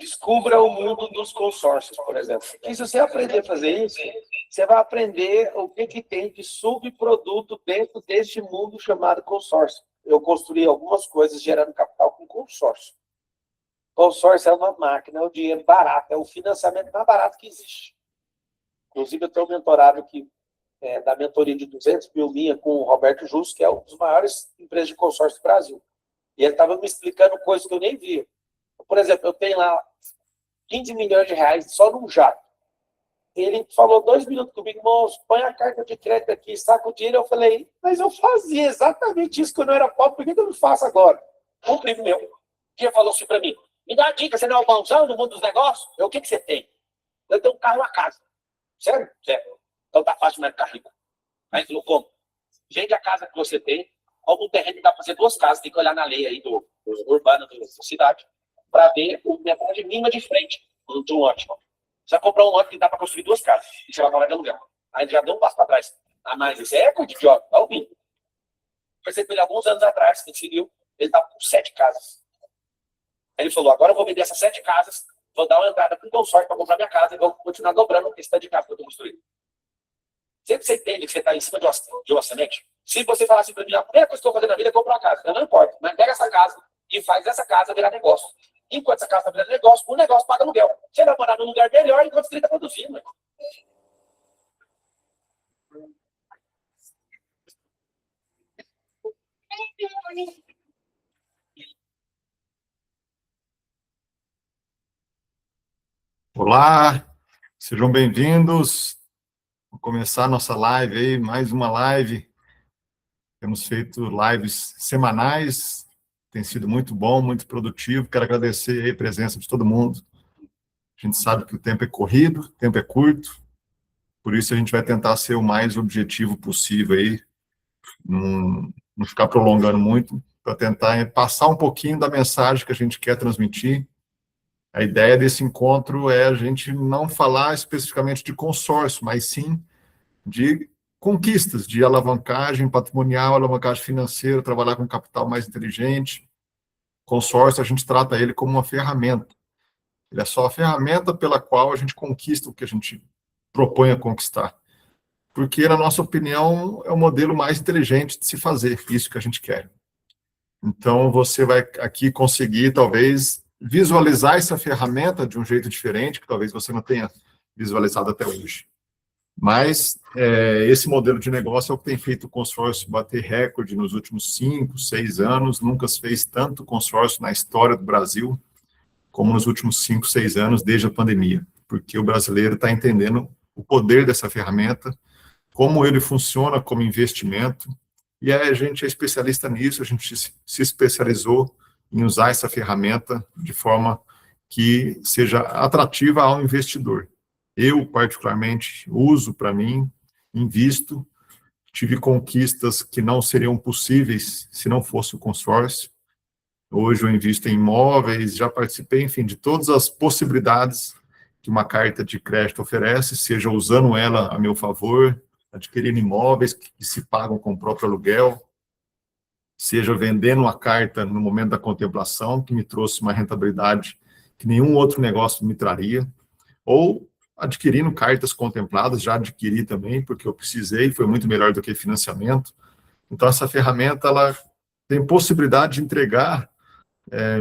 Descubra o mundo dos consórcios, por exemplo. E se você aprender a fazer isso, você vai aprender o que tem de subproduto dentro deste mundo chamado consórcio. Eu construí algumas coisas gerando capital com consórcio. Consórcio é uma máquina, é o dinheiro barato, é o financiamento mais barato que existe. Inclusive, eu tenho um mentorado aqui, da mentoria de 200 mil minha com o Roberto Justo, que é uma das maiores empresas de consórcio do Brasil. E ele estava me explicando coisas que eu nem via. Por exemplo, eu tenho lá 15 milhões de reais só num jato. Ele falou 2 minutos comigo, moço, põe a carta de crédito aqui, saca o dinheiro. Eu falei, mas eu fazia exatamente isso quando eu era pobre, por que eu não faço agora? Um primo meu, que falou assim para mim, me dá uma dica, você não é um bonzão no mundo dos negócios? O que você tem? Eu tenho um carro e uma casa. Sério? Sério. Então tá fácil mais ficar rico. Aí ele falou, como? Vende a casa que você tem, algum terreno que dá para fazer 2 casas, tem que olhar na lei aí do urbano da cidade, para ver o metade mínima de frente de um lote. Você vai comprar um lote que dá para construir 2 casas, e você vai pagar de aluguel. Aí já deu um passo para trás. Ah, mas isso é coisa de idiota, tá ouvindo? Percebi ele alguns anos atrás, ele seguiu, ele estava com 7 casas. Aí ele falou, agora eu vou vender essas 7 casas, vou dar uma entrada com consórcio para comprar minha casa e vou continuar dobrando esse tanto de casa que eu estou construindo. Sempre você entende que você está em cima de uma semente. Se você falar assim para mim, a primeira coisa que eu estou fazendo na vida é comprar uma casa. Não importa, mas pega essa casa e faz essa casa virar negócio. Enquanto essa casa está virando negócio, o negócio paga aluguel. Você vai morar num lugar melhor enquanto você está produzindo. Né? Olá, sejam bem-vindos. Vou começar a nossa live aí, mais uma live. Temos feito lives semanais, tem sido muito bom, muito produtivo. Quero agradecer aí a presença de todo mundo. A gente sabe que o tempo é corrido, o tempo é curto, por isso a gente vai tentar ser o mais objetivo possível aí, não ficar prolongando muito, para tentar passar um pouquinho da mensagem que a gente quer transmitir. A ideia desse encontro é a gente não falar especificamente de consórcio, mas sim de conquistas, de alavancagem patrimonial, alavancagem financeira, trabalhar com capital mais inteligente. Consórcio, a gente trata ele como uma ferramenta. Ele é só a ferramenta pela qual a gente conquista o que a gente propõe a conquistar. Porque, na nossa opinião, é o modelo mais inteligente de se fazer isso que a gente quer. Então, você vai aqui conseguir, talvez, visualizar essa ferramenta de um jeito diferente, que talvez você não tenha visualizado até hoje. Mas esse modelo de negócio é o que tem feito o consórcio bater recorde nos últimos 5, 6 anos. Nunca se fez tanto consórcio na história do Brasil como nos últimos 5, 6 anos, desde a pandemia. Porque o brasileiro está entendendo o poder dessa ferramenta, como ele funciona como investimento. E a gente é especialista nisso, a gente se especializou em usar essa ferramenta de forma que seja atrativa ao investidor. Eu, particularmente, uso para mim, invisto, tive conquistas que não seriam possíveis se não fosse o consórcio. Hoje eu invisto em imóveis, já participei, enfim, de todas as possibilidades que uma carta de crédito oferece, seja usando ela a meu favor, adquirindo imóveis que se pagam com o próprio aluguel, seja vendendo uma carta no momento da contemplação, que me trouxe uma rentabilidade que nenhum outro negócio me traria, ou adquirindo cartas contempladas, já adquiri também, porque eu precisei, foi muito melhor do que financiamento. Então, essa ferramenta, ela tem possibilidade de entregar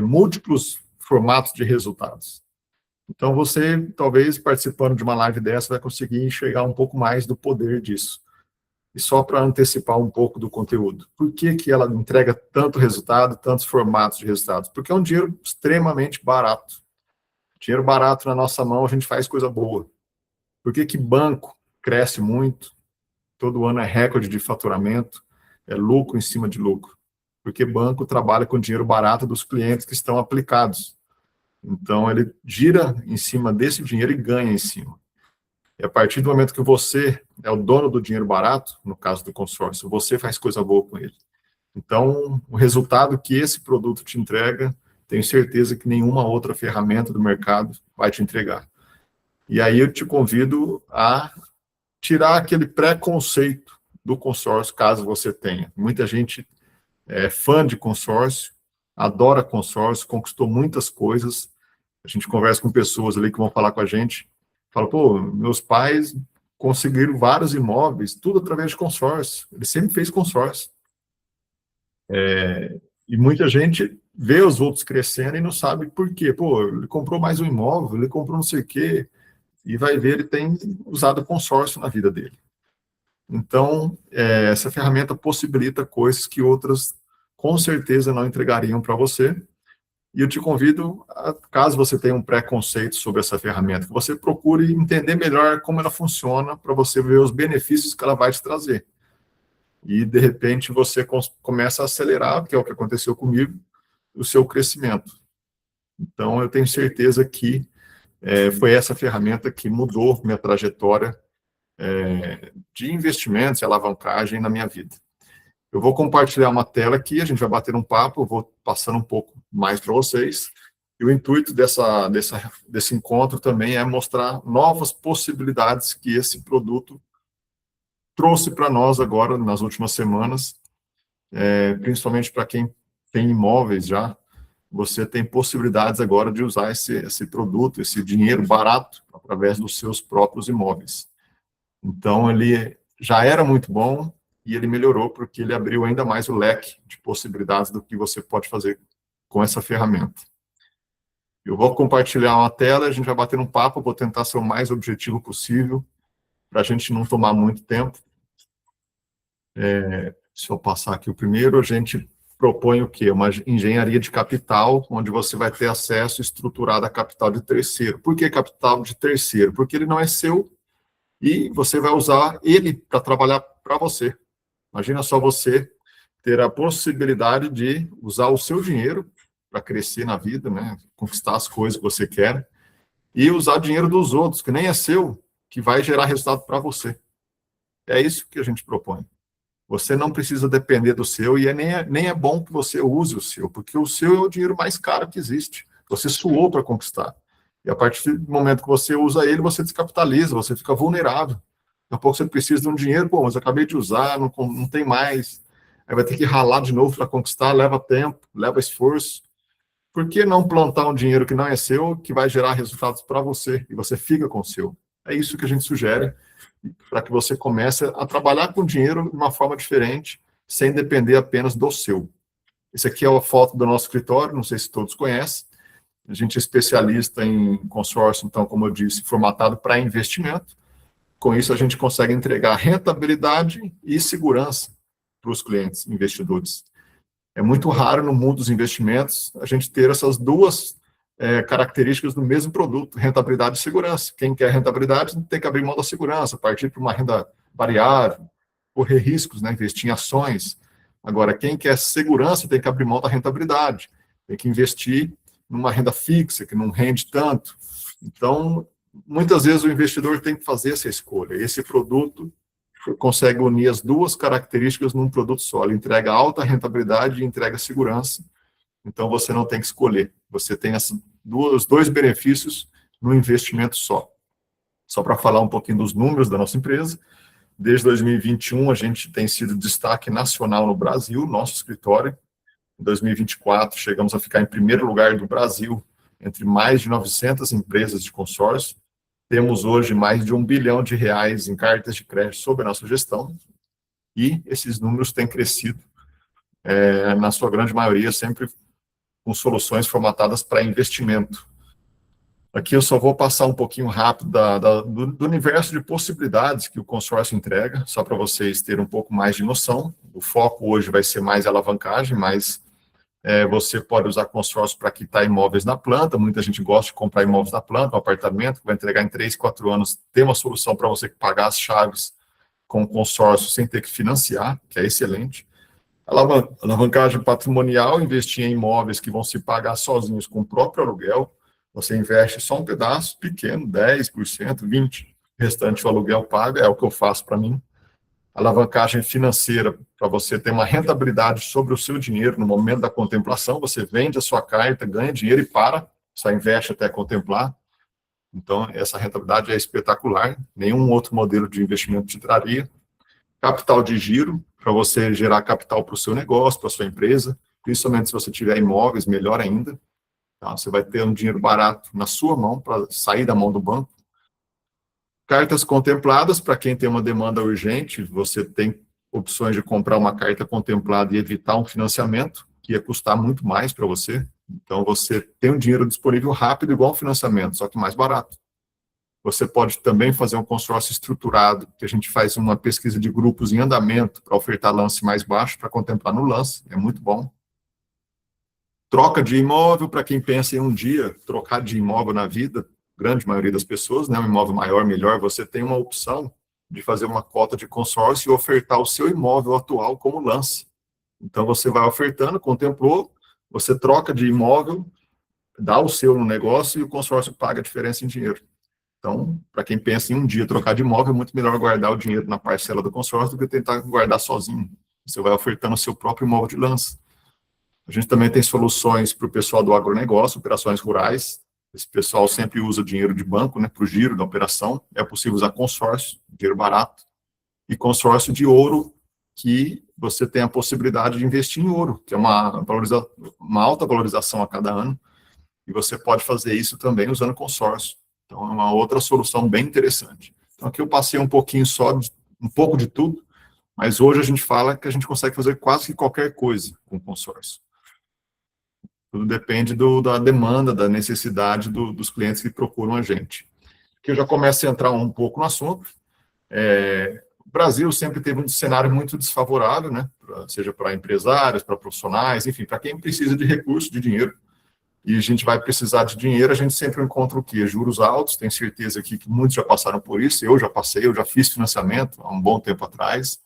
múltiplos formatos de resultados. Então, você, talvez, participando de uma live dessa, vai conseguir enxergar um pouco mais do poder disso. E só para antecipar um pouco do conteúdo. Por que ela entrega tanto resultado, tantos formatos de resultados? Porque é um dinheiro extremamente barato. Dinheiro barato na nossa mão, a gente faz coisa boa. Por que banco cresce muito? Todo ano é recorde de faturamento, é lucro em cima de lucro. Porque banco trabalha com dinheiro barato dos clientes que estão aplicados. Então, ele gira em cima desse dinheiro e ganha em cima. E a partir do momento que você é o dono do dinheiro barato, no caso do consórcio, você faz coisa boa com ele. Então, o resultado que esse produto te entrega, tenho certeza que nenhuma outra ferramenta do mercado vai te entregar. E aí eu te convido a tirar aquele preconceito do consórcio, caso você tenha. Muita gente é fã de consórcio, adora consórcio, conquistou muitas coisas, A gente conversa com pessoas ali que vão falar com a gente, fala, pô, meus pais conseguiram vários imóveis, tudo através de consórcio. Ele sempre fez consórcio. E muita gente vê os outros crescendo e não sabe por quê. Pô, ele comprou mais um imóvel, ele comprou não sei o quê, e vai ver, ele tem usado consórcio na vida dele. Então, essa ferramenta possibilita coisas que outras, com certeza, não entregariam para você. E eu te convido, caso você tenha um preconceito sobre essa ferramenta, que você procure entender melhor como ela funciona, para você ver os benefícios que ela vai te trazer. E, de repente, você começa a acelerar, que é o que aconteceu comigo, o seu crescimento. Então, eu tenho certeza que foi essa ferramenta que mudou minha trajetória de investimentos e alavancagem na minha vida. Eu vou compartilhar uma tela aqui, a gente vai bater um papo, eu vou passando um pouco mais para vocês. E o intuito desse encontro também é mostrar novas possibilidades que esse produto trouxe para nós agora, nas últimas semanas, principalmente para quem tem imóveis já, você tem possibilidades agora de usar esse produto, esse dinheiro barato, através dos seus próprios imóveis. Então, ele já era muito bom e ele melhorou porque ele abriu ainda mais o leque de possibilidades do que você pode fazer com essa ferramenta. Eu vou compartilhar uma tela, a gente vai bater um papo, vou tentar ser o mais objetivo possível, para a gente não tomar muito tempo. Se eu passar aqui o primeiro, a gente propõe o quê? Uma engenharia de capital, onde você vai ter acesso estruturado a capital de terceiro. Por que capital de terceiro? Porque ele não é seu e você vai usar ele para trabalhar para você. Imagina só você ter a possibilidade de usar o seu dinheiro para crescer na vida, né? Conquistar as coisas que você quer, e usar dinheiro dos outros, que nem é seu, que vai gerar resultado para você. É isso que a gente propõe. Você não precisa depender do seu, e nem é bom que você use o seu, porque o seu é o dinheiro mais caro que existe. Você suou para conquistar. E a partir do momento que você usa ele, você descapitaliza, você fica vulnerável. Daqui a pouco você precisa de um dinheiro, pô, mas eu acabei de usar, não tem mais. Aí vai ter que ralar de novo para conquistar, leva tempo, leva esforço. Por que não plantar um dinheiro que não é seu, que vai gerar resultados para você, e você fica com o seu? É isso que a gente sugere, para que você comece a trabalhar com dinheiro de uma forma diferente, sem depender apenas do seu. Esse aqui é a foto do nosso escritório, não sei se todos conhecem. A gente é especialista em consórcio, então, como eu disse, formatado para investimento. Com isso, a gente consegue entregar rentabilidade e segurança para os clientes, investidores. É muito raro no mundo dos investimentos a gente ter essas duas características do mesmo produto, rentabilidade e segurança. Quem quer rentabilidade tem que abrir mão da segurança, partir para uma renda variável, correr riscos, né, investir em ações. Agora, quem quer segurança tem que abrir mão da rentabilidade, tem que investir numa renda fixa, que não rende tanto. Então, muitas vezes o investidor tem que fazer essa escolha. Esse produto consegue unir as duas características num produto só. Ele entrega alta rentabilidade e entrega segurança. Então, você não tem que escolher. Você tem os dois benefícios no investimento só. Só para falar um pouquinho dos números da nossa empresa, desde 2021 a gente tem sido destaque nacional no Brasil, nosso escritório. Em 2024 chegamos a ficar em primeiro lugar do Brasil, entre mais de 900 empresas de consórcio. Temos hoje mais de R$ 1 bilhão em cartas de crédito sob a nossa gestão, e esses números têm crescido, na sua grande maioria, sempre com soluções formatadas para investimento. Aqui eu só vou passar um pouquinho rápido do universo de possibilidades que o consórcio entrega, só para vocês terem um pouco mais de noção. O foco hoje vai ser mais alavancagem, mas você pode usar consórcio para quitar imóveis na planta. Muita gente gosta de comprar imóveis na planta, um apartamento que vai entregar em 3, 4 anos. Tem uma solução para você pagar as chaves com consórcio sem ter que financiar, que é excelente. Alavancagem patrimonial, investir em imóveis que vão se pagar sozinhos com o próprio aluguel. Você investe só um pedaço pequeno, 10%, 20%, o restante o aluguel paga, é o que eu faço para mim. Alavancagem financeira, para você ter uma rentabilidade sobre o seu dinheiro no momento da contemplação. Você vende a sua carta, ganha dinheiro e só investe até contemplar. Então, essa rentabilidade é espetacular, nenhum outro modelo de investimento te traria. Capital de giro, para você gerar capital para o seu negócio, para a sua empresa, principalmente se você tiver imóveis, melhor ainda. Tá? Você vai ter um dinheiro barato na sua mão, para sair da mão do banco. Cartas contempladas, para quem tem uma demanda urgente, você tem opções de comprar uma carta contemplada e evitar um financiamento, que ia custar muito mais para você. Então, você tem um dinheiro disponível rápido, igual um financiamento, só que mais barato. Você pode também fazer um consórcio estruturado, que a gente faz uma pesquisa de grupos em andamento para ofertar lance mais baixo, para contemplar no lance, é muito bom. Troca de imóvel, para quem pensa em um dia trocar de imóvel na vida, grande maioria das pessoas, né, um imóvel maior, melhor, você tem uma opção de fazer uma cota de consórcio e ofertar o seu imóvel atual como lance. Então, você vai ofertando, contemplou, você troca de imóvel, dá o seu no negócio e o consórcio paga a diferença em dinheiro. Então, para quem pensa em um dia trocar de imóvel, é muito melhor guardar o dinheiro na parcela do consórcio do que tentar guardar sozinho. Você vai ofertando o seu próprio imóvel de lance. A gente também tem soluções para o pessoal do agronegócio, operações rurais. Esse pessoal sempre usa dinheiro de banco, né, para o giro da operação. É possível usar consórcio, dinheiro barato, e consórcio de ouro, que você tem a possibilidade de investir em ouro, que é uma alta valorização a cada ano, e você pode fazer isso também usando consórcio. Então, é uma outra solução bem interessante. Então, aqui eu passei um pouquinho só, um pouco de tudo, mas hoje a gente fala que a gente consegue fazer quase que qualquer coisa com consórcio. Tudo depende da demanda, da necessidade dos clientes que procuram a gente. Aqui eu já começo a entrar um pouco no assunto. O Brasil sempre teve um cenário muito desfavorável, né? Seja para empresários, para profissionais, enfim, para quem precisa de recursos, de dinheiro. E a gente vai precisar de dinheiro, a gente sempre encontra o quê? Juros altos, tenho certeza aqui que muitos já passaram por isso, eu já passei, eu já fiz financiamento há um bom tempo atrás,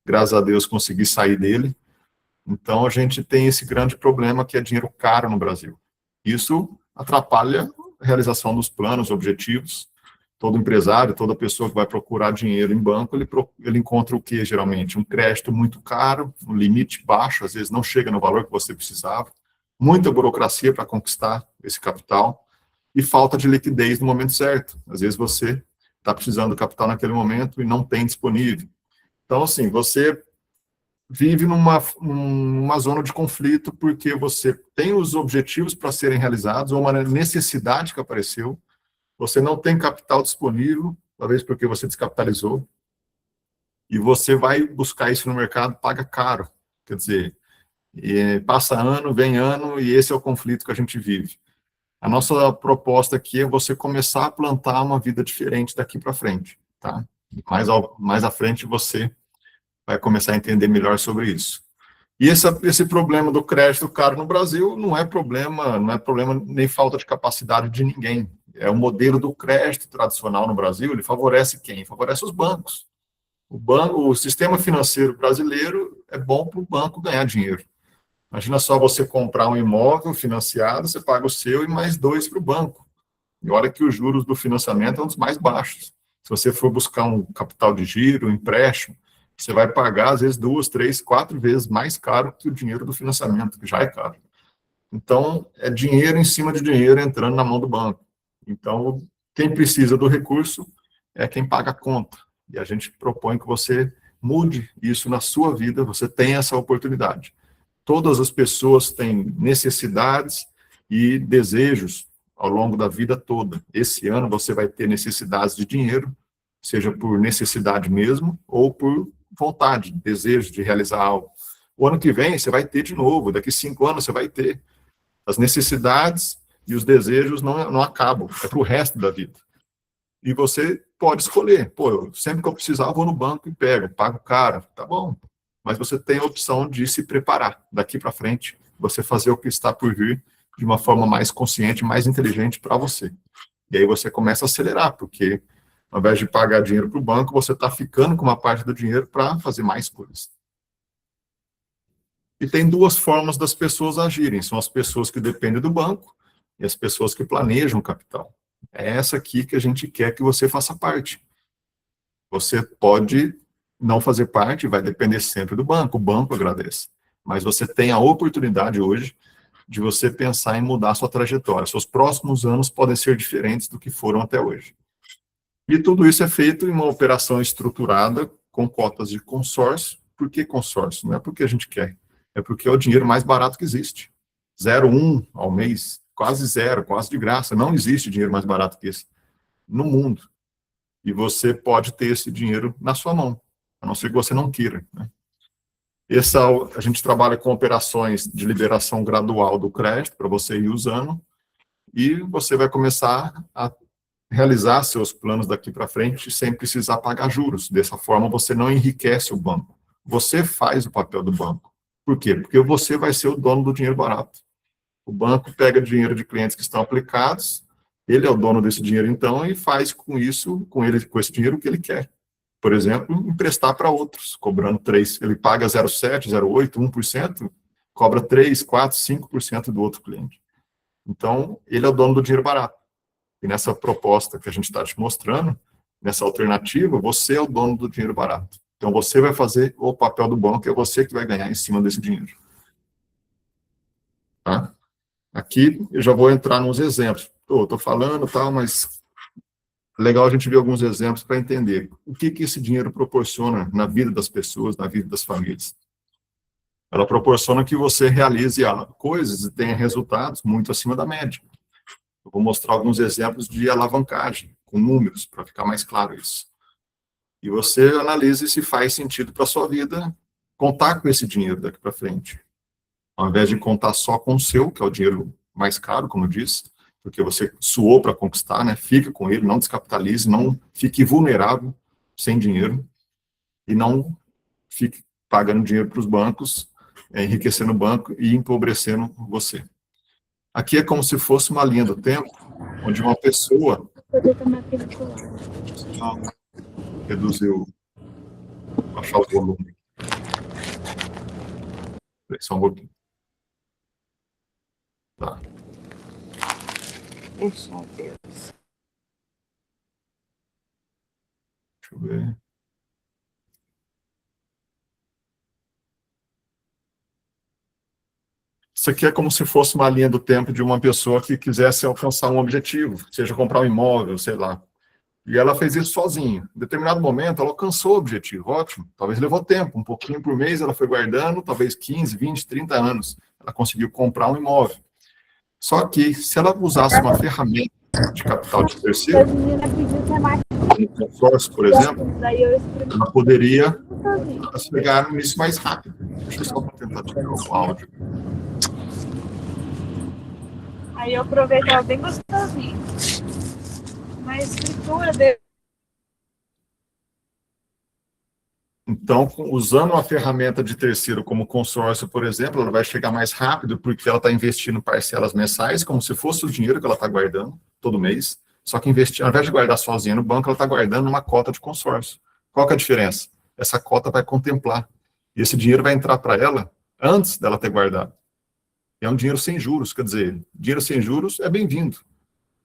graças a Deus consegui sair dele. Então, a gente tem esse grande problema que é dinheiro caro no Brasil. Isso atrapalha a realização dos planos, objetivos. Todo empresário, toda pessoa que vai procurar dinheiro em banco, ele encontra o quê, geralmente? Um crédito muito caro, um limite baixo, às vezes não chega no valor que você precisava, muita burocracia para conquistar esse capital e falta de liquidez no momento certo. Às vezes você está precisando do capital naquele momento e não tem disponível. Então, assim, você vive numa zona de conflito porque você tem os objetivos para serem realizados ou uma necessidade que apareceu, você não tem capital disponível, talvez porque você descapitalizou, e você vai buscar isso no mercado, paga caro. Quer dizer, passa ano, vem ano, e esse é o conflito que a gente vive. A nossa proposta aqui é você começar a plantar uma vida diferente daqui para frente, tá? Mais à frente você vai começar a entender melhor sobre isso. E esse problema do crédito caro no Brasil não é problema nem falta de capacidade de ninguém. É o modelo do crédito tradicional no Brasil, ele favorece quem? Favorece os bancos. O sistema financeiro brasileiro é bom para o banco ganhar dinheiro. Imagina só você comprar um imóvel financiado, você paga o seu e mais 2 para o banco. E olha que os juros do financiamento são os mais baixos. Se você for buscar um capital de giro, um empréstimo, você vai pagar, às vezes, 2, 3, 4 vezes mais caro que o dinheiro do financiamento, que já é caro. Então, é dinheiro em cima de dinheiro entrando na mão do banco. Então, quem precisa do recurso é quem paga a conta. E a gente propõe que você mude isso na sua vida, você tem essa oportunidade. Todas as pessoas têm necessidades e desejos ao longo da vida toda. Esse ano você vai ter necessidades de dinheiro, seja por necessidade mesmo ou por vontade, desejo de realizar algo. O ano que vem você vai ter de novo, daqui 5 anos você vai ter. As necessidades e os desejos não acabam, é para o resto da vida. E você pode escolher, sempre que eu precisar eu vou no banco e pego, pago caro, tá bom. Mas você tem a opção de se preparar daqui para frente, você fazer o que está por vir de uma forma mais consciente, mais inteligente para você. E aí você começa a acelerar, porque ao invés de pagar dinheiro para o banco, você está ficando com uma parte do dinheiro para fazer mais coisas. E tem 2 formas das pessoas agirem, são as pessoas que dependem do banco e as pessoas que planejam o capital. É essa aqui que a gente quer que você faça parte. Você pode não fazer parte, vai depender sempre do banco, o banco agradece. Mas você tem a oportunidade hoje de você pensar em mudar a sua trajetória. Seus próximos anos podem ser diferentes do que foram até hoje. E tudo isso é feito em uma operação estruturada, com cotas de consórcio. Por que consórcio? Não é porque a gente quer, é porque é o dinheiro mais barato que existe. 0,1 ao mês, quase zero, quase de graça. Não existe dinheiro mais barato que esse no mundo. E você pode ter esse dinheiro na sua mão, a não ser que você não queira, né? A gente trabalha com operações de liberação gradual do crédito para você ir usando, e você vai começar a realizar seus planos daqui para frente sem precisar pagar juros. Dessa forma, você não enriquece o banco. Você faz o papel do banco. Por quê? Porque você vai ser o dono do dinheiro barato. O banco pega dinheiro de clientes que estão aplicados, ele é o dono desse dinheiro, então, e faz com isso, com esse dinheiro, o que ele quer. Por exemplo, emprestar para outros, cobrando 3%. Ele paga 0,7%, 0,8%, 1%, cobra 3%, 4%, 5% do outro cliente. Então, ele é o dono do dinheiro barato. E nessa proposta que a gente está te mostrando, nessa alternativa, você é o dono do dinheiro barato. Então, você vai fazer o papel do banco, é você que vai ganhar em cima desse dinheiro. Tá? Aqui, eu já vou entrar nos exemplos. Estou falando, tal, mas legal a gente ver alguns exemplos para entender o que esse dinheiro proporciona na vida das pessoas, na vida das famílias. Ela proporciona que você realize coisas e tenha resultados muito acima da média. Eu vou mostrar alguns exemplos de alavancagem, com números, para ficar mais claro isso. E você analise se faz sentido para a sua vida contar com esse dinheiro daqui para frente. Ao invés de contar só com o seu, que é o dinheiro mais caro, como eu disse, porque você suou para conquistar, né? Fica com ele, não descapitalize, não fique vulnerável, sem dinheiro, e não fique pagando dinheiro para os bancos, enriquecendo o banco e empobrecendo você. Aqui é como se fosse uma linha do tempo, onde uma pessoa... Reduziu, baixar o volume. Só um pouquinho. Tá. Deixa eu ver. Isso aqui é como se fosse uma linha do tempo de uma pessoa que quisesse alcançar um objetivo, seja comprar um imóvel, sei lá. E ela fez isso sozinha. Em determinado momento, ela alcançou o objetivo, ótimo. Talvez levou tempo, um pouquinho por mês, ela foi guardando, talvez 15, 20, 30 anos. Ela conseguiu comprar um imóvel. Só que, se ela usasse uma ferramenta de capital de terceiro, como consórcio, por exemplo, ela poderia chegar nisso mais rápido. Deixa eu só tentar tirar o áudio. Aí eu aproveitava bem gostosinho. A escritura dele. Então, usando uma ferramenta de terceiro como consórcio, por exemplo, ela vai chegar mais rápido porque ela está investindo parcelas mensais, como se fosse o dinheiro que ela está guardando todo mês. Só que ao invés de guardar sozinha no banco, ela está guardando uma cota de consórcio. Qual que é a diferença? Essa cota vai contemplar. E esse dinheiro vai entrar para ela antes dela ter guardado. É um dinheiro sem juros, quer dizer, dinheiro sem juros é bem-vindo.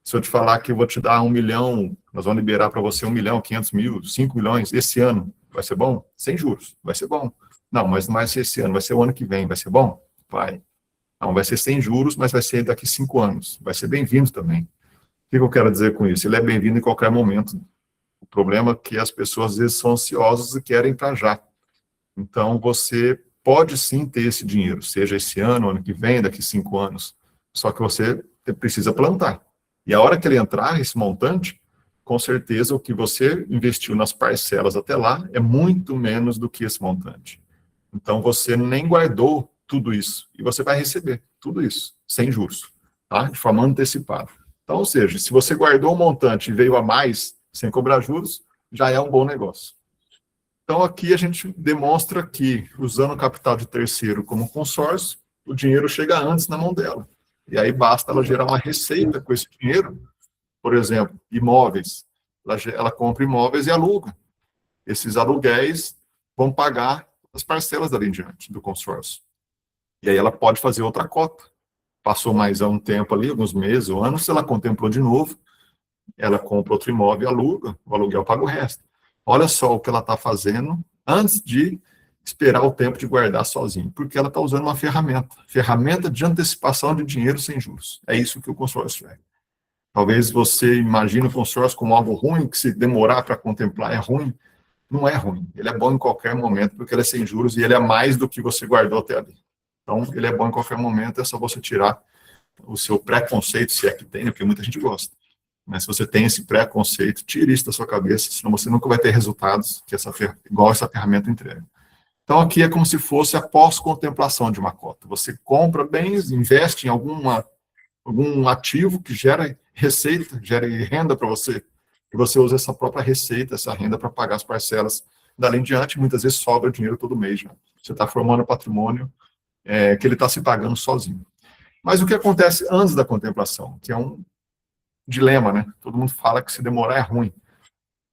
Se eu te falar que eu vou te dar 1 milhão, nós vamos liberar para você 1 milhão, 500 mil, 5 milhões esse ano, vai ser bom? Sem juros, vai ser bom. Não, mas não vai ser esse ano, vai ser o ano que vem, vai ser bom? Vai. Não, vai ser sem juros, mas vai ser daqui 5 anos. Vai ser bem-vindo também. O que eu quero dizer com isso? Ele é bem-vindo em qualquer momento. O problema é que as pessoas, às vezes, são ansiosas e querem para já. Então, você pode sim ter esse dinheiro, seja esse ano, ano que vem, daqui 5 anos. Só que você precisa plantar. E a hora que ele entrar, esse montante, com certeza o que você investiu nas parcelas até lá é muito menos do que esse montante. Então, você nem guardou tudo isso. E você vai receber tudo isso, sem juros, tá? De forma antecipada. Então, ou seja, se você guardou um montante e veio a mais, sem cobrar juros, já é um bom negócio. Então, aqui a gente demonstra que, usando o capital de terceiro como consórcio, o dinheiro chega antes na mão dela. E aí basta ela gerar uma receita com esse dinheiro, por exemplo, imóveis. Ela compra imóveis e aluga. Esses aluguéis vão pagar as parcelas dali em diante, do consórcio. E aí ela pode fazer outra cota. Passou mais um tempo ali, alguns meses ou anos, ela contemplou de novo, ela compra outro imóvel e aluga, o aluguel paga o resto. Olha só o que ela está fazendo antes de esperar o tempo de guardar sozinho, porque ela está usando uma ferramenta de antecipação de dinheiro sem juros. É isso que o consórcio é. Talvez você imagine o consórcio como algo ruim, que se demorar para contemplar é ruim. Não é ruim, ele é bom em qualquer momento, porque ele é sem juros e ele é mais do que você guardou até ali. Então, ele é bom em qualquer momento, é só você tirar o seu preconceito, se é que tem, porque muita gente gosta. Mas se você tem esse preconceito, tire isso da sua cabeça, senão você nunca vai ter resultados que igual essa ferramenta entrega. Então, aqui é como se fosse a pós-contemplação de uma cota. Você compra bens, investe em algum ativo que gera receita, gera renda para você, e você usa essa própria receita, essa renda para pagar as parcelas dali em diante, muitas vezes sobra dinheiro todo mês já. Você está formando patrimônio que ele está se pagando sozinho. Mas o que acontece antes da contemplação? Que é um dilema, né? Todo mundo fala que se demorar é ruim.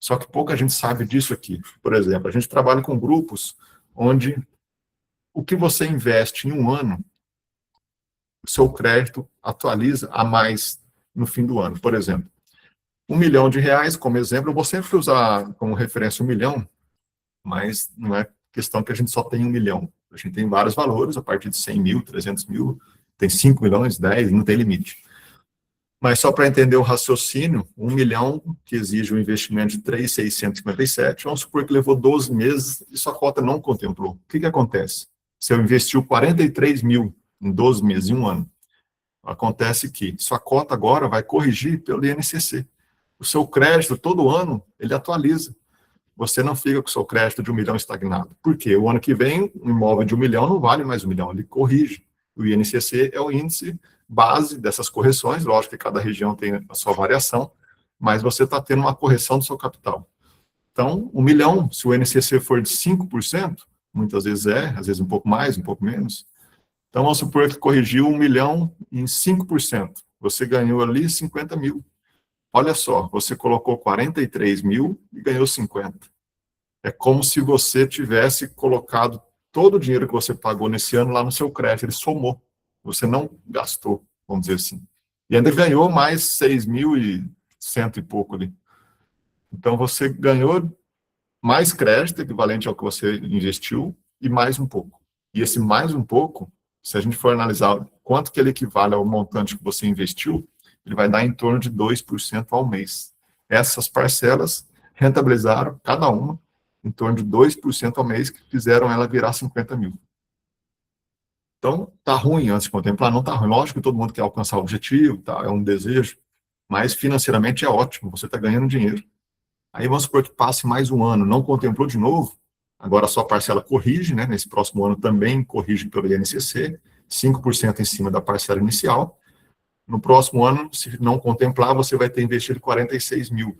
Só que pouca gente sabe disso aqui. Por exemplo, a gente trabalha com grupos onde o que você investe em um ano, o seu crédito atualiza a mais no fim do ano. Por exemplo, R$1 milhão, como exemplo, eu vou sempre usar como referência 1 milhão, mas não é questão que a gente só tem 1 milhão. A gente tem vários valores, a partir de 100 mil, 300 mil, tem 5 milhões, 10, não tem limite. Mas só para entender o raciocínio, 1 milhão que exige um investimento de 3.657, vamos supor que levou 12 meses e sua cota não contemplou. O que acontece? Se eu investiu 43 mil em 12 meses, em um ano, acontece que sua cota agora vai corrigir pelo INCC. O seu crédito, todo ano, ele atualiza. Você não fica com o seu crédito de 1 milhão estagnado. Por quê? O ano que vem, um imóvel de 1 milhão não vale mais 1 milhão, ele corrige. O INCC é o índice base dessas correções, lógico que cada região tem a sua variação, mas você está tendo uma correção do seu capital. Então, 1 milhão, se o INCC for de 5%, muitas vezes às vezes um pouco mais, um pouco menos, então vamos supor que corrigiu 1 milhão em 5%, você ganhou ali 50 mil. Olha só, você colocou 43 mil e ganhou 50. É como se você tivesse colocado todo o dinheiro que você pagou nesse ano lá no seu crédito, ele somou. Você não gastou, vamos dizer assim. E ainda ganhou mais 6.100 e pouco ali. Então, você ganhou mais crédito, equivalente ao que você investiu, e mais um pouco. E esse mais um pouco, se a gente for analisar quanto que ele equivale ao montante que você investiu, ele vai dar em torno de 2% ao mês. Essas parcelas rentabilizaram, cada uma, em torno de 2% ao mês, que fizeram ela virar 50 mil. Então, tá ruim antes de contemplar? Não tá ruim. Lógico que todo mundo quer alcançar o objetivo, tá? É um desejo, mas financeiramente é ótimo, você está ganhando dinheiro. Aí vamos supor que passe mais um ano, não contemplou de novo, agora a sua parcela corrige, né? Nesse próximo ano também corrige pelo INCC, 5% em cima da parcela inicial. No próximo ano, se não contemplar, você vai ter investido 46 mil.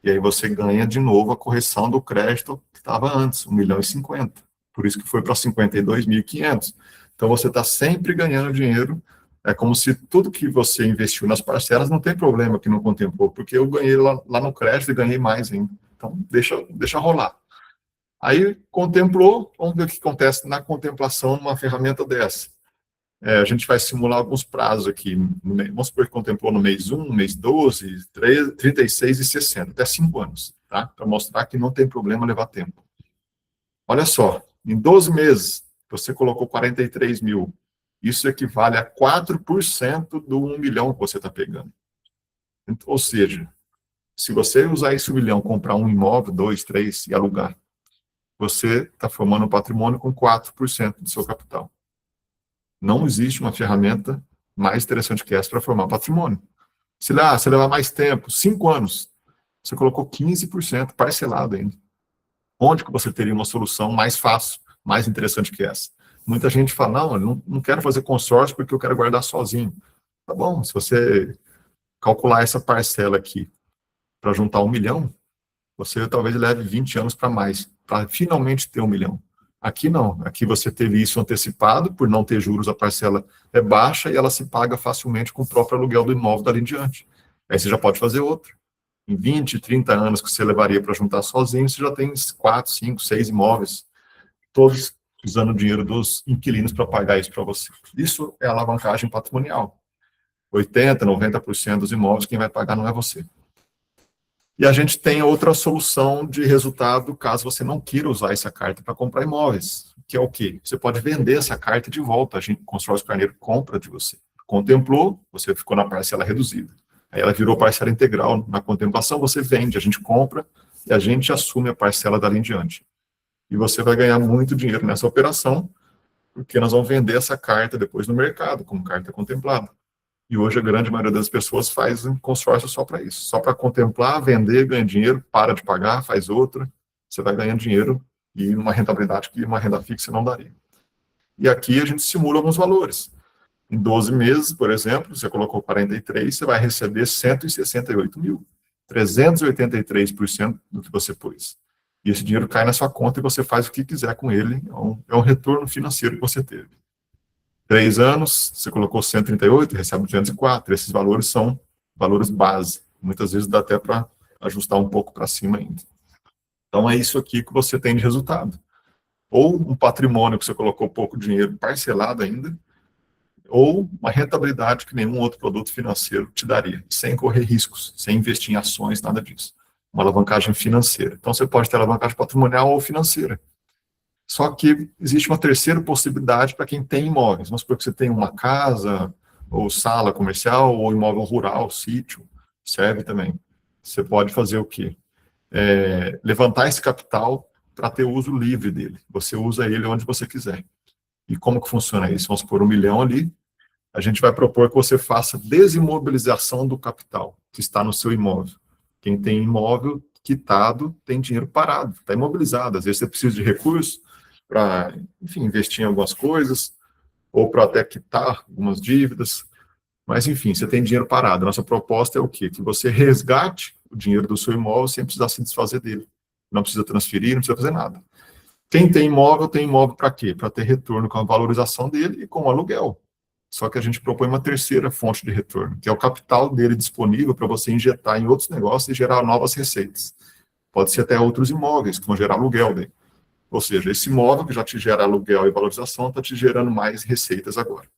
E aí você ganha de novo a correção do crédito que estava antes, 1 milhão e 50. Por isso que foi para 52.500. Então, você está sempre ganhando dinheiro. É como se tudo que você investiu nas parcelas não tem problema que não contemplou, porque eu ganhei lá no crédito e ganhei mais ainda. Então, deixa rolar. Aí, contemplou, vamos ver o que acontece na contemplação numa ferramenta dessa. A gente vai simular alguns prazos aqui. Vamos supor que contemplou no mês 1, mês 12, 36 e 60, até 5 anos, tá? Para mostrar que não tem problema levar tempo. Olha só, em 12 meses, você colocou 43 mil. Isso equivale a 4% do 1 milhão que você está pegando. Ou seja, se você usar esse 1 milhão, comprar um imóvel, 2, 3 e alugar, você está formando um patrimônio com 4% do seu capital. Não existe uma ferramenta mais interessante que essa para formar patrimônio. Se levar mais tempo, 5 anos, você colocou 15% parcelado ainda. Onde que você teria uma solução mais fácil, mais interessante que essa? Muita gente fala, não quero fazer consórcio porque eu quero guardar sozinho. Tá bom, se você calcular essa parcela aqui para juntar 1 milhão, você talvez leve 20 anos para mais, para finalmente ter 1 milhão. Aqui não, aqui você teve isso antecipado, por não ter juros, a parcela é baixa e ela se paga facilmente com o próprio aluguel do imóvel dali em diante. Aí você já pode fazer outra. Em 20, 30 anos que você levaria para juntar sozinho, você já tem 4, 5, 6 imóveis, todos usando o dinheiro dos inquilinos para pagar isso para você. Isso é alavancagem patrimonial. 80%, 90% dos imóveis, quem vai pagar não é você. E a gente tem outra solução de resultado, caso você não queira usar essa carta para comprar imóveis, que é o quê? Você pode vender essa carta de volta, a gente, Consórcio Carneiro, compra de você. Contemplou, você ficou na parcela reduzida. Aí ela virou parcela integral. Na contemplação, você vende, a gente compra e a gente assume a parcela dali em diante. E você vai ganhar muito dinheiro nessa operação, porque nós vamos vender essa carta depois no mercado, como carta contemplada. E hoje a grande maioria das pessoas faz um consórcio só para isso, só para contemplar, vender, ganhar dinheiro, para de pagar, faz outra, você vai ganhando dinheiro e uma rentabilidade que uma renda fixa não daria. E aqui a gente simula alguns valores. Em 12 meses, por exemplo, você colocou 43, você vai receber 168 mil, 383% do que você pôs. E esse dinheiro cai na sua conta e você faz o que quiser com ele, é um retorno financeiro que você teve. 3 anos, você colocou 138, recebe 204, esses valores são valores base. Muitas vezes dá até para ajustar um pouco para cima ainda. Então é isso aqui que você tem de resultado. Ou um patrimônio que você colocou pouco dinheiro parcelado ainda, ou uma rentabilidade que nenhum outro produto financeiro te daria, sem correr riscos, sem investir em ações, nada disso. Uma alavancagem financeira. Então você pode ter alavancagem patrimonial ou financeira. Só que existe uma terceira possibilidade para quem tem imóveis. Vamos supor que você tem uma casa, ou sala comercial, ou imóvel rural, sítio, serve também. Você pode fazer o quê? Levantar esse capital para ter uso livre dele. Você usa ele onde você quiser. E como que funciona isso? Vamos pôr 1 milhão ali, a gente vai propor que você faça desimobilização do capital que está no seu imóvel. Quem tem imóvel quitado tem dinheiro parado, está imobilizado. Às vezes você precisa de recursos para, enfim, investir em algumas coisas, ou para até quitar algumas dívidas, mas, enfim, você tem dinheiro parado. Nossa proposta é o quê? Que você resgate o dinheiro do seu imóvel sem precisar se desfazer dele. Não precisa transferir, não precisa fazer nada. Quem tem imóvel para quê? Para ter retorno com a valorização dele e com o aluguel. Só que a gente propõe uma terceira fonte de retorno, que é o capital dele disponível para você injetar em outros negócios e gerar novas receitas. Pode ser até outros imóveis que vão gerar aluguel daí. Ou seja, esse imóvel que já te gera aluguel e valorização está te gerando mais receitas agora.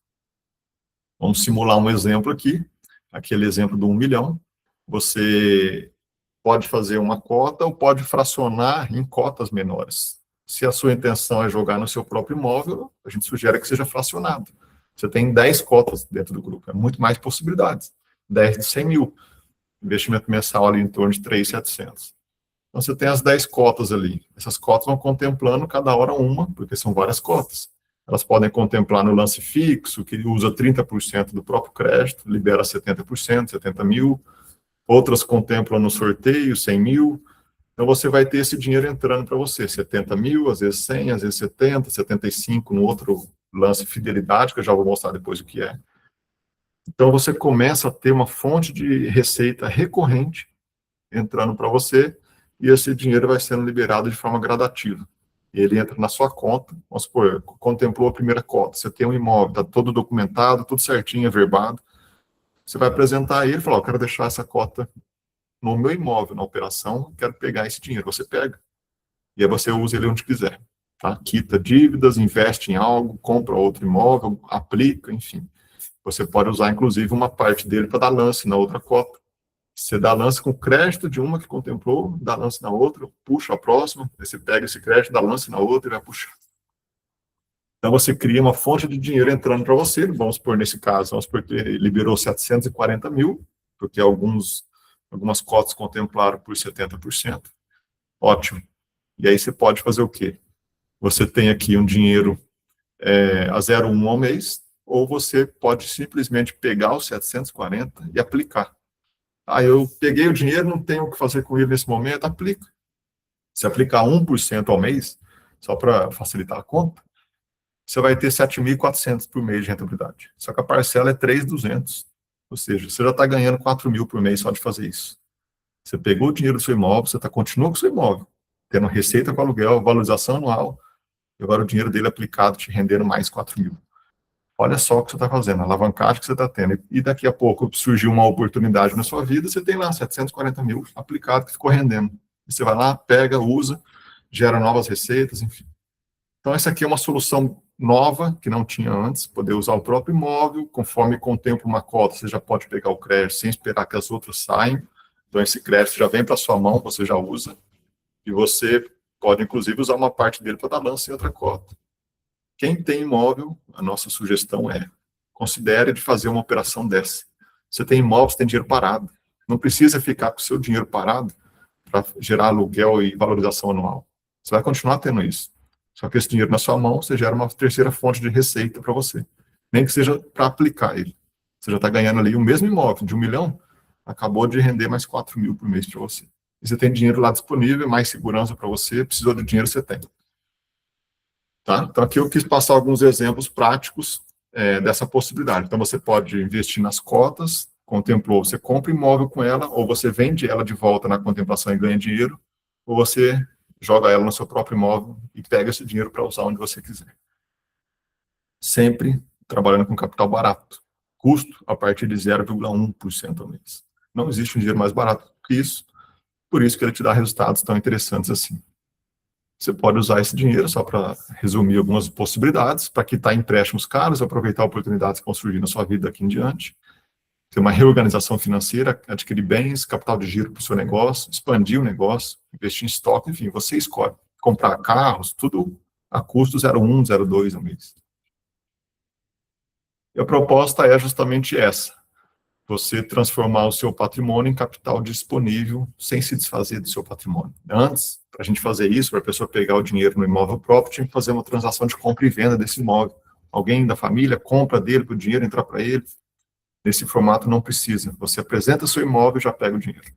Vamos simular um exemplo aqui, aquele exemplo do 1 milhão. Você pode fazer uma cota ou pode fracionar em cotas menores. Se a sua intenção é jogar no seu próprio imóvel, a gente sugere que seja fracionado. Você tem 10 cotas dentro do grupo, é muito mais possibilidades. 10 de 100 mil, investimento mensal ali em torno de 3.700. Então, você tem as 10 cotas ali. Essas cotas vão contemplando cada hora uma, porque são várias cotas. Elas podem contemplar no lance fixo, que usa 30% do próprio crédito, libera 70%, 70 mil. Outras contemplam no sorteio, 100 mil. Então, você vai ter esse dinheiro entrando para você, 70 mil, às vezes 100, às vezes 70, 75 no outro lance fidelidade, que eu já vou mostrar depois o que é. Então, você começa a ter uma fonte de receita recorrente entrando para você, e esse dinheiro vai sendo liberado de forma gradativa. Ele entra na sua conta, vamos supor, contemplou a primeira cota, você tem um imóvel, está todo documentado, tudo certinho, averbado, você vai apresentar ele e falar, eu quero deixar essa cota no meu imóvel, na operação, quero pegar esse dinheiro, você pega. E aí você usa ele onde quiser. Tá? Quita dívidas, investe em algo, compra outro imóvel, aplica, enfim. Você pode usar, inclusive, uma parte dele para dar lance na outra cota. Você dá lance com crédito de uma que contemplou, dá lance na outra, puxa a próxima, aí você pega esse crédito, dá lance na outra e vai puxar. Então, você cria uma fonte de dinheiro entrando para você, vamos supor nesse caso, vamos supor que liberou 740 mil, porque algumas cotas contemplaram por 70%. Ótimo. E aí você pode fazer o quê? Você tem aqui um dinheiro a 0,1 ao mês, ou você pode simplesmente pegar os 740 e aplicar. Eu peguei o dinheiro, não tenho o que fazer com ele nesse momento, aplica. Se aplicar 1% ao mês, só para facilitar a conta, você vai ter 7.400 por mês de rentabilidade. Só que a parcela é 3.200. Ou seja, você já está ganhando 4 mil por mês só de fazer isso. Você pegou o dinheiro do seu imóvel, você continua com o seu imóvel, tendo receita com aluguel, valorização anual, e agora o dinheiro dele aplicado te rendendo mais 4 mil. Olha só o que você está fazendo, a alavancagem que você está tendo. E daqui a pouco surgiu uma oportunidade na sua vida, você tem lá 740 mil aplicado que ficou rendendo. E você vai lá, pega, usa, gera novas receitas, enfim. Então, essa aqui é uma solução nova, que não tinha antes, poder usar o próprio imóvel, conforme contempla uma cota, você já pode pegar o crédito sem esperar que as outras saiam. Então, esse crédito já vem para sua mão, você já usa. E você pode, inclusive, usar uma parte dele para dar lance em outra cota. Quem tem imóvel, a nossa sugestão é, considere de fazer uma operação dessa. Você tem imóvel, você tem dinheiro parado. Não precisa ficar com o seu dinheiro parado para gerar aluguel e valorização anual. Você vai continuar tendo isso. Só que esse dinheiro na sua mão, você gera uma terceira fonte de receita para você. Nem que seja para aplicar ele. Você já está ganhando ali o mesmo imóvel de 1 milhão, acabou de render mais 4 mil por mês para você. E você tem dinheiro lá disponível, mais segurança para você, precisou de dinheiro, você tem. Tá? Então, aqui eu quis passar alguns exemplos práticos dessa possibilidade. Então, você pode investir nas cotas, contemplou, você compra imóvel com ela, ou você vende ela de volta na contemplação e ganha dinheiro, ou você joga ela no seu próprio imóvel e pega esse dinheiro para usar onde você quiser. Sempre trabalhando com capital barato. Custo a partir de 0,1% ao mês. Não existe um dinheiro mais barato que isso, por isso que ele te dá resultados tão interessantes assim. Você pode usar esse dinheiro, só para resumir algumas possibilidades, para quitar empréstimos caros, aproveitar oportunidades que vão surgir na sua vida daqui em diante, ter uma reorganização financeira, adquirir bens, capital de giro para o seu negócio, expandir o negócio, investir em estoque, enfim, você escolhe. Comprar carros, tudo a custo 0,1, 0,2 ao mês. E a proposta é justamente essa, você transformar o seu patrimônio em capital disponível sem se desfazer do seu patrimônio. Antes, para a gente fazer isso, para a pessoa pegar o dinheiro no imóvel próprio, tinha que fazer uma transação de compra e venda desse imóvel. Alguém da família compra dele para o dinheiro entrar para ele. Nesse formato não precisa. Você apresenta seu imóvel e já pega o dinheiro.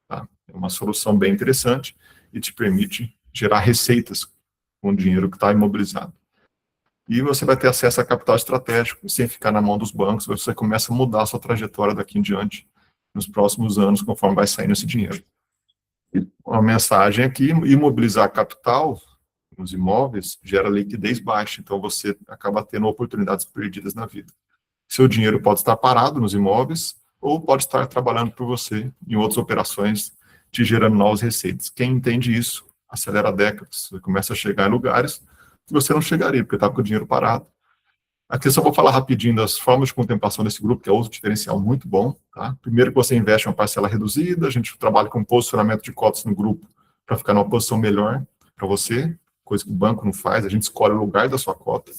Tá? É uma solução bem interessante e te permite gerar receitas com o dinheiro que está imobilizado. E você vai ter acesso a capital estratégico, sem ficar na mão dos bancos, você começa a mudar a sua trajetória daqui em diante, nos próximos anos, conforme vai saindo esse dinheiro. E uma mensagem aqui, imobilizar capital nos imóveis gera liquidez baixa, então você acaba tendo oportunidades perdidas na vida. Seu dinheiro pode estar parado nos imóveis, ou pode estar trabalhando por você em outras operações, te gerando novas receitas. Quem entende isso, acelera décadas, você começa a chegar em lugares que você não chegaria, porque está com o dinheiro parado. Aqui eu só vou falar rapidinho das formas de contemplação desse grupo, que é outro diferencial muito bom. Tá? Primeiro que você investe em uma parcela reduzida, a gente trabalha com posicionamento de cotas no grupo para ficar numa posição melhor para você, coisa que o banco não faz, a gente escolhe o lugar da sua cota.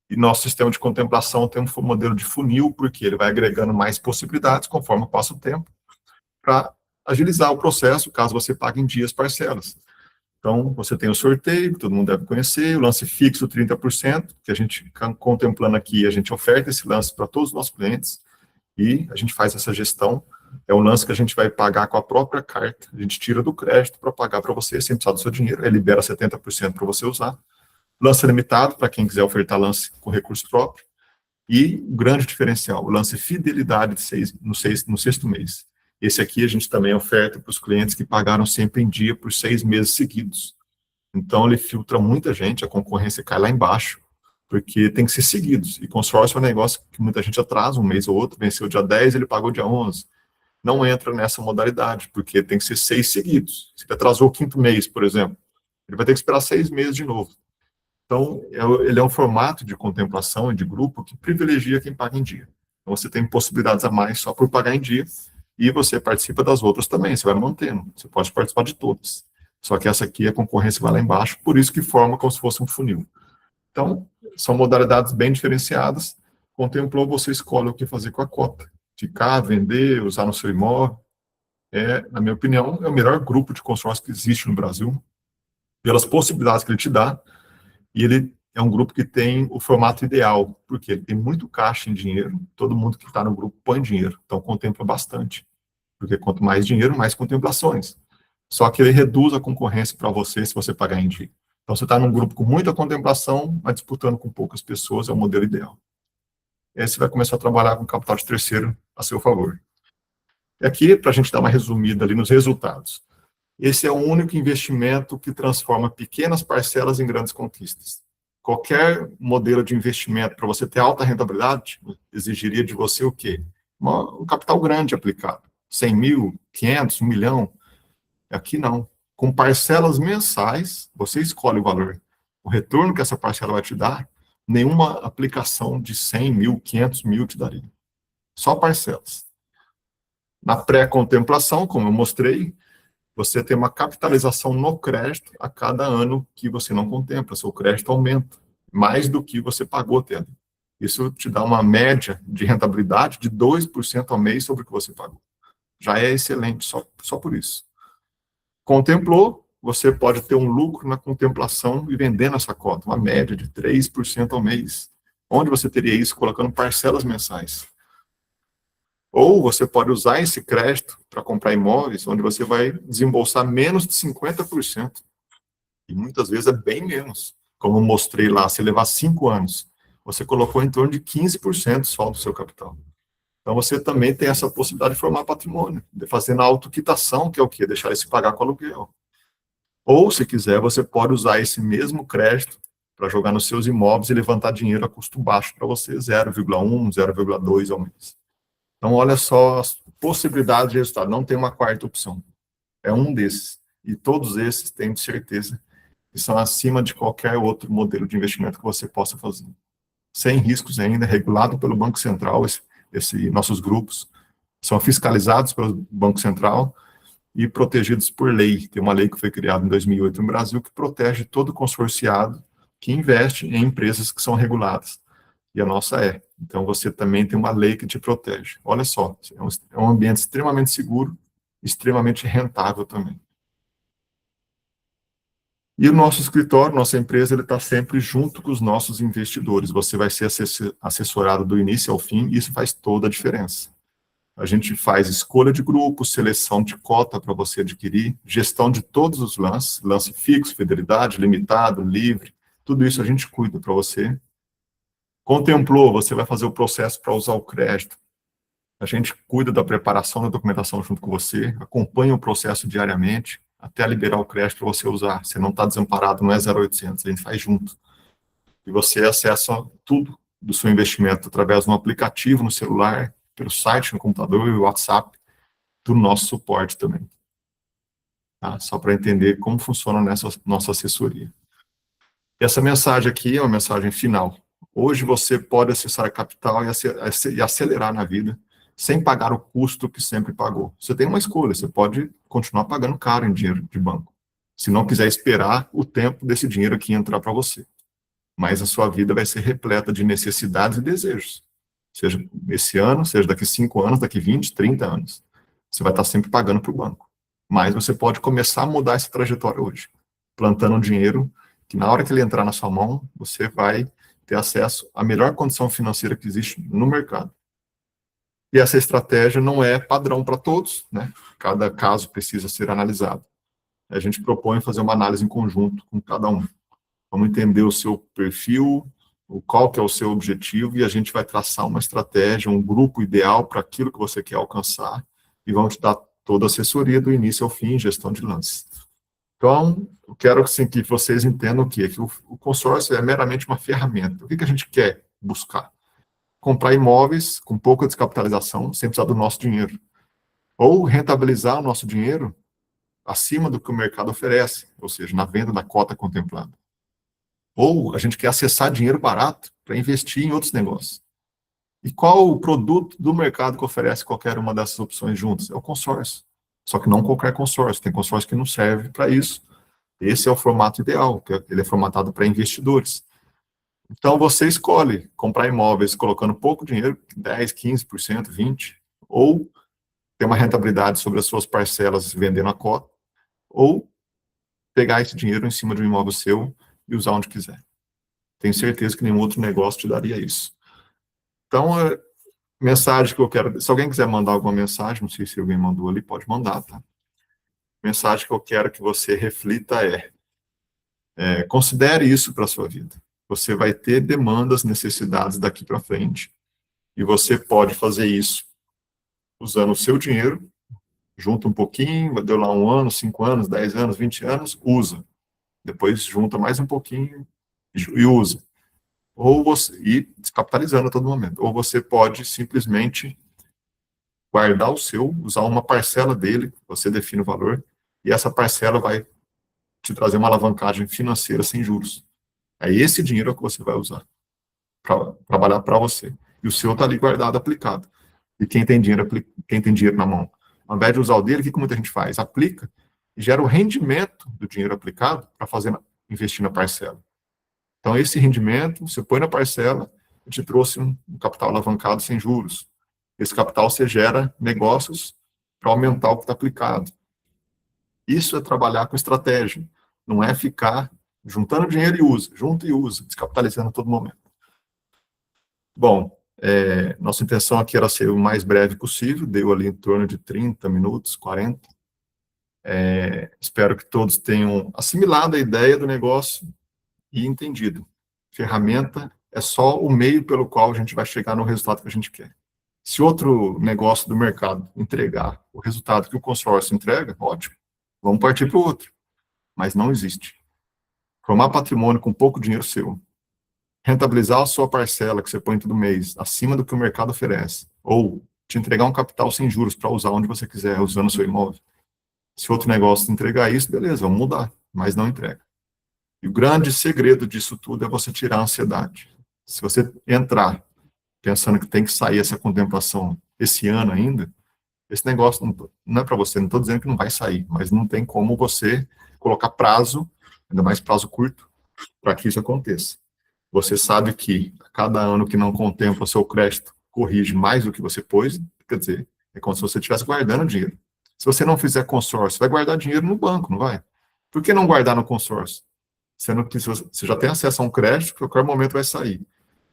E nosso sistema de contemplação tem um modelo de funil, porque ele vai agregando mais possibilidades conforme passa o tempo, para agilizar o processo, caso você pague em dias parcelas. Então, você tem o sorteio, que todo mundo deve conhecer, o lance fixo, 30%, que a gente, contemplando aqui, a gente oferta esse lance para todos os nossos clientes, e a gente faz essa gestão. É um lance que a gente vai pagar com a própria carta, a gente tira do crédito para pagar para você, sem precisar do seu dinheiro, aí libera 70% para você usar. Lance limitado, para quem quiser ofertar lance com recurso próprio, e o grande diferencial, o lance fidelidade no sexto mês. Esse aqui a gente também oferta para os clientes que pagaram sempre em dia por 6 meses seguidos. Então, ele filtra muita gente, a concorrência cai lá embaixo, porque tem que ser seguidos. E consórcio é um negócio que muita gente atrasa, um mês ou outro, venceu dia 10, ele pagou dia 11. Não entra nessa modalidade, porque tem que ser 6 seguidos. Se ele atrasou o 5º mês, por exemplo, ele vai ter que esperar 6 meses de novo. Então, ele é um formato de contemplação e de grupo que privilegia quem paga em dia. Então, você tem possibilidades a mais só por pagar em dia, e você participa das outras também, você vai mantendo, você pode participar de todas. Só que essa aqui, a concorrência vai lá embaixo, por isso que forma como se fosse um funil. Então, são modalidades bem diferenciadas, contemplou, você escolhe o que fazer com a cota. Ficar, vender, usar no seu imóvel. Na minha opinião, é o melhor grupo de consórcio que existe no Brasil, pelas possibilidades que ele te dá, e ele é um grupo que tem o formato ideal, porque ele tem muito caixa em dinheiro, todo mundo que está no grupo põe dinheiro, então contempla bastante, porque quanto mais dinheiro, mais contemplações. Só que ele reduz a concorrência para você se você pagar em dia. Então você está num grupo com muita contemplação, mas disputando com poucas pessoas, é o modelo ideal. E aí você vai começar a trabalhar com capital de terceiro a seu favor. E aqui, para a gente dar uma resumida ali nos resultados. Esse é o único investimento que transforma pequenas parcelas em grandes conquistas. Qualquer modelo de investimento para você ter alta rentabilidade exigiria de você o quê? Um capital grande aplicado. 100 mil, 500, 1 milhão. Aqui não. Com parcelas mensais, você escolhe o valor. O retorno que essa parcela vai te dar, nenhuma aplicação de 100 mil, 500 mil te daria. Só parcelas. Na pré-contemplação, como eu mostrei, você tem uma capitalização no crédito a cada ano que você não contempla. Seu crédito aumenta, mais do que você pagou até ali. Isso te dá uma média de rentabilidade de 2% ao mês sobre o que você pagou. Já é excelente, só por isso. Contemplou, você pode ter um lucro na contemplação e vendendo essa cota, uma média de 3% ao mês. Onde você teria isso colocando parcelas mensais? Ou você pode usar esse crédito para comprar imóveis, onde você vai desembolsar menos de 50%. E muitas vezes é bem menos. Como eu mostrei lá, se levar 5 anos, você colocou em torno de 15% só do seu capital. Então, você também tem essa possibilidade de formar patrimônio, de fazendo a autoquitação, que é o quê? Deixar ele se pagar com aluguel. Ou, se quiser, você pode usar esse mesmo crédito para jogar nos seus imóveis e levantar dinheiro a custo baixo para você, 0,1, 0,2 ao mês. Então, olha só as possibilidades de resultado. Não tem uma quarta opção. É um desses. E todos esses, tenho certeza, que são acima de qualquer outro modelo de investimento que você possa fazer. Sem riscos ainda, regulado pelo Banco Central, nossos grupos são fiscalizados pelo Banco Central e protegidos por lei. Tem uma lei que foi criada em 2008 no Brasil que protege todo consorciado que investe em empresas que são reguladas. E a nossa é. Então, você também tem uma lei que te protege. Olha só, é um ambiente extremamente seguro, extremamente rentável também. E o nosso escritório, nossa empresa, ele está sempre junto com os nossos investidores. Você vai ser assessorado do início ao fim, e isso faz toda a diferença. A gente faz escolha de grupo, seleção de cota para você adquirir, gestão de todos os lances, lance fixo, fidelidade, limitado, livre, tudo isso a gente cuida para você. Contemplou, você vai fazer o processo para usar o crédito. A gente cuida da preparação da documentação junto com você, acompanha o processo diariamente, até liberar o crédito para você usar. Você não está desamparado, não é 0800, a gente faz junto. E você acessa tudo do seu investimento através de um aplicativo no celular, pelo site, no computador e o WhatsApp, do nosso suporte também. Tá? Só para entender como funciona nessa nossa assessoria. E essa mensagem aqui é uma mensagem final. Hoje você pode acessar capital e acelerar na vida, sem pagar o custo que sempre pagou. Você tem uma escolha, você pode continuar pagando caro em dinheiro de banco, se não quiser esperar o tempo desse dinheiro aqui entrar para você. Mas a sua vida vai ser repleta de necessidades e desejos. Seja esse ano, seja daqui 5 anos, daqui 20, 30 anos. Você vai estar sempre pagando para o banco. Mas você pode começar a mudar essa trajetória hoje, plantando um dinheiro que na hora que ele entrar na sua mão, você vai ter acesso à melhor condição financeira que existe no mercado. E essa estratégia não é padrão para todos, né? Cada caso precisa ser analisado. A gente propõe fazer uma análise em conjunto com cada um. Vamos entender o seu perfil, qual que é o seu objetivo, e a gente vai traçar uma estratégia, um grupo ideal para aquilo que você quer alcançar, e vamos te dar toda a assessoria do início ao fim, gestão de lances. Então, eu quero assim, que vocês entendam o quê? Que o consórcio é meramente uma ferramenta. O que a gente quer buscar? Comprar imóveis com pouca descapitalização, sem precisar do nosso dinheiro. Ou rentabilizar o nosso dinheiro acima do que o mercado oferece, ou seja, na venda da cota contemplada. Ou a gente quer acessar dinheiro barato para investir em outros negócios. E qual o produto do mercado que oferece qualquer uma dessas opções juntas? É o consórcio. Só que não qualquer consórcio, tem consórcio que não serve para isso. Esse é o formato ideal, que ele é formatado para investidores. Então, você escolhe comprar imóveis colocando pouco dinheiro, 10, 15%, 20%, ou ter uma rentabilidade sobre as suas parcelas vendendo a cota, ou pegar esse dinheiro em cima de um imóvel seu e usar onde quiser. Tenho certeza que nenhum outro negócio te daria isso. Então, a mensagem que eu quero... Se alguém quiser mandar alguma mensagem, não sei se alguém mandou ali, pode mandar, tá? A mensagem que eu quero que você reflita considere isso para a sua vida. Você vai ter demandas, necessidades daqui para frente, e você pode fazer isso usando o seu dinheiro, junta um pouquinho, deu lá 1 ano, 5 anos, 10 anos, 20 anos, usa. Depois junta mais um pouquinho e usa. Ou você, e descapitalizando a todo momento. Ou você pode simplesmente guardar o seu, usar uma parcela dele, você define o valor, e essa parcela vai te trazer uma alavancagem financeira sem juros. É esse dinheiro que você vai usar para trabalhar para você. E o seu está ali guardado, aplicado. E quem tem dinheiro na mão, ao invés de usar o dele, o que muita gente faz? Aplica e gera o rendimento do dinheiro aplicado para investir na parcela. Então, esse rendimento, você põe na parcela e te trouxe um capital alavancado sem juros. Esse capital você gera negócios para aumentar o que está aplicado. Isso é trabalhar com estratégia. Não é ficar juntando dinheiro e usa, junta e usa, descapitalizando a todo momento. Bom, nossa intenção aqui era ser o mais breve possível, deu ali em torno de 30 minutos, 40. Espero que todos tenham assimilado a ideia do negócio e entendido. Ferramenta é só o meio pelo qual a gente vai chegar no resultado que a gente quer. Se outro negócio do mercado entregar o resultado que o consórcio entrega, ótimo, vamos partir para o outro. Mas não existe. Formar patrimônio com pouco dinheiro seu, rentabilizar a sua parcela que você põe todo mês acima do que o mercado oferece, ou te entregar um capital sem juros para usar onde você quiser, usando o seu imóvel. Se outro negócio entregar isso, beleza, vamos mudar, mas não entrega. E o grande segredo disso tudo é você tirar a ansiedade. Se você entrar pensando que tem que sair essa contemplação esse ano ainda, esse negócio não é para você, não estou dizendo que não vai sair, mas não tem como você colocar prazo, ainda mais prazo curto, para que isso aconteça. Você sabe que a cada ano que não contempla o seu crédito corrige mais do que você pôs, quer dizer, é como se você estivesse guardando dinheiro. Se você não fizer consórcio, vai guardar dinheiro no banco, não vai? Por que não guardar no consórcio? Sendo que você já tem acesso a um crédito, que a qualquer momento vai sair.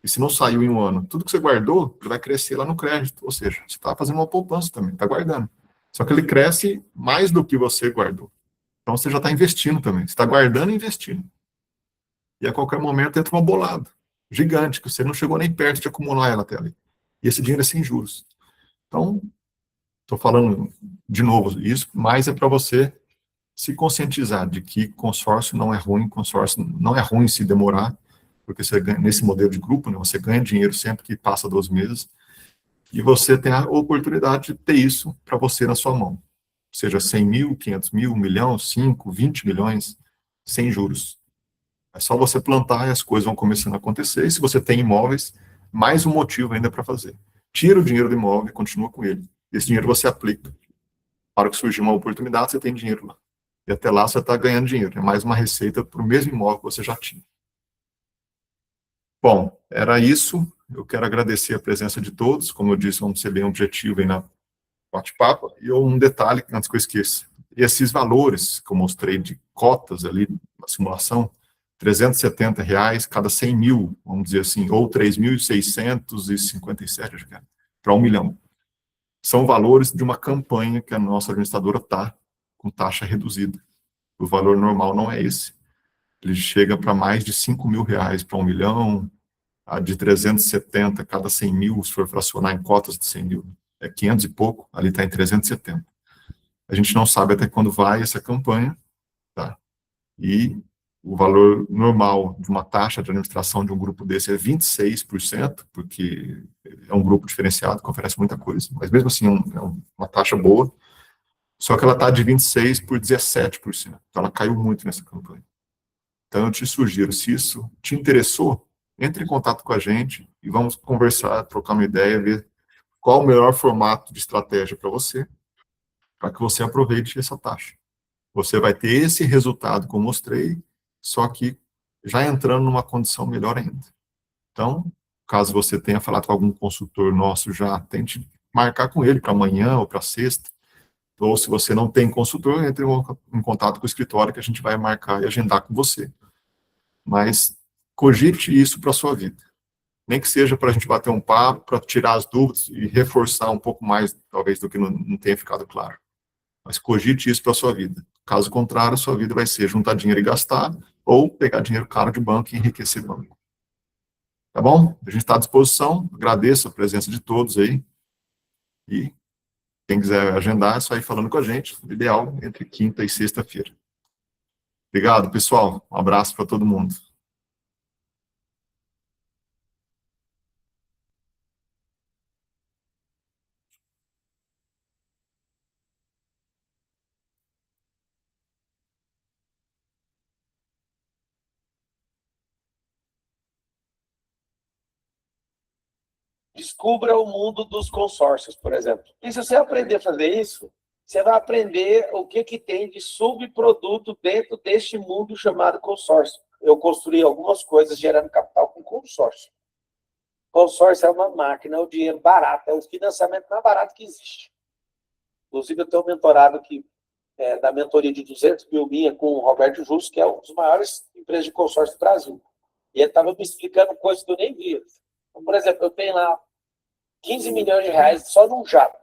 E se não saiu em um ano, tudo que você guardou vai crescer lá no crédito. Ou seja, você está fazendo uma poupança também, está guardando. Só que ele cresce mais do que você guardou. Então você já está investindo também. Você está guardando e investindo. E a qualquer momento entra uma bolada gigante, que você não chegou nem perto de acumular ela até ali. E esse dinheiro é sem juros. Então, estou falando de novo isso, mas é para você se conscientizar de que consórcio não é ruim, consórcio não é ruim se demorar, porque você ganha, nesse modelo de grupo, né, você ganha dinheiro sempre que passa 12 meses, e você tem a oportunidade de ter isso para você na sua mão. Seja 100 mil, 500 mil, 1 milhão, 5, 20 milhões, sem juros. É só você plantar e as coisas vão começando a acontecer, e se você tem imóveis, mais um motivo ainda para fazer. Tira o dinheiro do imóvel e continua com ele. Esse dinheiro você aplica. Na hora que surgir uma oportunidade, você tem dinheiro lá. E até lá você está ganhando dinheiro. É mais uma receita para o mesmo imóvel que você já tinha. Bom, era isso. Eu quero agradecer a presença de todos. Como eu disse, vamos ser bem objetivo aí na bate-papo. E um detalhe, antes que eu esqueça. Esses valores que eu mostrei de cotas ali na simulação, R$ 370 cada 100 mil, vamos dizer assim, ou 3.657, acho que é, para 1 milhão. São valores de uma campanha que a nossa administradora está com taxa reduzida. O valor normal não é esse. Ele chega para mais de R$ 5.000 para 1 milhão, a de 370 cada 100 mil, se for fracionar em cotas de 100 mil, é 500 e pouco, ali está em 370. A gente não sabe até quando vai essa campanha, tá? E o valor normal de uma taxa de administração de um grupo desse é 26%, porque é um grupo diferenciado que oferece muita coisa, mas mesmo assim é uma taxa boa, só que ela está de 26% por 17%, então ela caiu muito nessa campanha. Então eu te sugiro, se isso te interessou, entre em contato com a gente e vamos conversar, trocar uma ideia, ver qual o melhor formato de estratégia para você, para que você aproveite essa taxa. Você vai ter esse resultado que eu mostrei, só que já entrando numa condição melhor ainda. Então, caso você tenha falado com algum consultor nosso já, tente marcar com ele para amanhã ou para sexta, ou se você não tem consultor, entre em contato com o escritório que a gente vai marcar e agendar com você. Mas cogite isso para a sua vida. Nem que seja para a gente bater um papo, para tirar as dúvidas e reforçar um pouco mais, talvez, do que não tenha ficado claro. Mas cogite isso para a sua vida. Caso contrário, a sua vida vai ser juntar dinheiro e gastar, ou pegar dinheiro caro de banco e enriquecer banco. Tá bom? A gente está à disposição. Agradeço a presença de todos aí. E quem quiser agendar, é só ir falando com a gente. O ideal entre quinta e sexta-feira. Obrigado, pessoal. Um abraço para todo mundo. Descubra o mundo dos consórcios, por exemplo. E se você aprender a fazer isso, você vai aprender o que tem de subproduto dentro deste mundo chamado consórcio. Eu construí algumas coisas gerando capital com consórcio. Consórcio é uma máquina, é o dinheiro barato, é o financiamento mais barato que existe. Inclusive, eu tenho um mentorado aqui, da mentoria de 200 mil minha com o Roberto Justo, que é uma das maiores empresas de consórcio do Brasil. E ele estava me explicando coisas que eu nem via. Por exemplo, eu tenho lá 15 milhões de reais só num jato.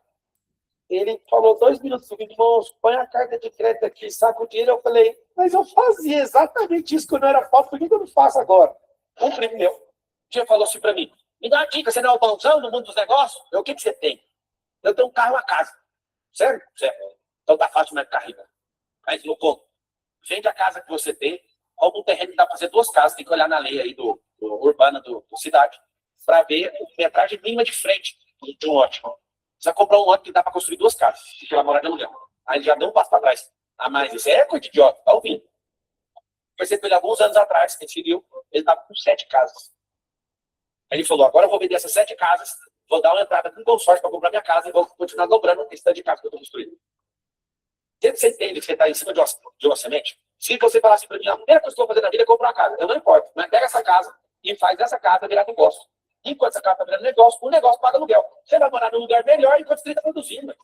Ele falou 2 minutos comigo, irmãos, põe a carta de crédito aqui, saca o dinheiro. Eu falei, mas eu fazia exatamente isso quando eu era pobre, por que eu não faço agora? Um primo meu, um dia falou assim pra mim, me dá uma dica, você não é o bonzão no mundo dos negócios? O que você tem? Eu tenho um carro e uma casa. Sério? Sério. Então tá fácil mais carro, né? Mas não conto. Vende a casa que você tem, compra um terreno que dá pra fazer 2 casas, tem que olhar na lei aí do urbana do cidade, para ver a metragem mínima de frente de um lote. Você vai comprar um lote que dá para construir 2 casas, que ela mora de aluguel. Aí ele já deu um passo para trás. Ah, mas isso é coisa de idiota, tá ouvindo? Conversei com ele alguns anos atrás, que ele estava com 7 casas. Aí ele falou, agora eu vou vender essas 7 casas, vou dar uma entrada com consórcio para comprar minha casa e vou continuar dobrando esse tanto de casa que eu estou construindo. Você entende que você está em cima de uma semente? Se você falar assim para mim, a primeira coisa que eu estou fazendo na vida é comprar uma casa. Eu não importo, mas pega essa casa e faz essa casa virar negócio. Enquanto essa casa está virando negócio, o negócio paga aluguel. Você vai morar num lugar melhor enquanto você está produzindo.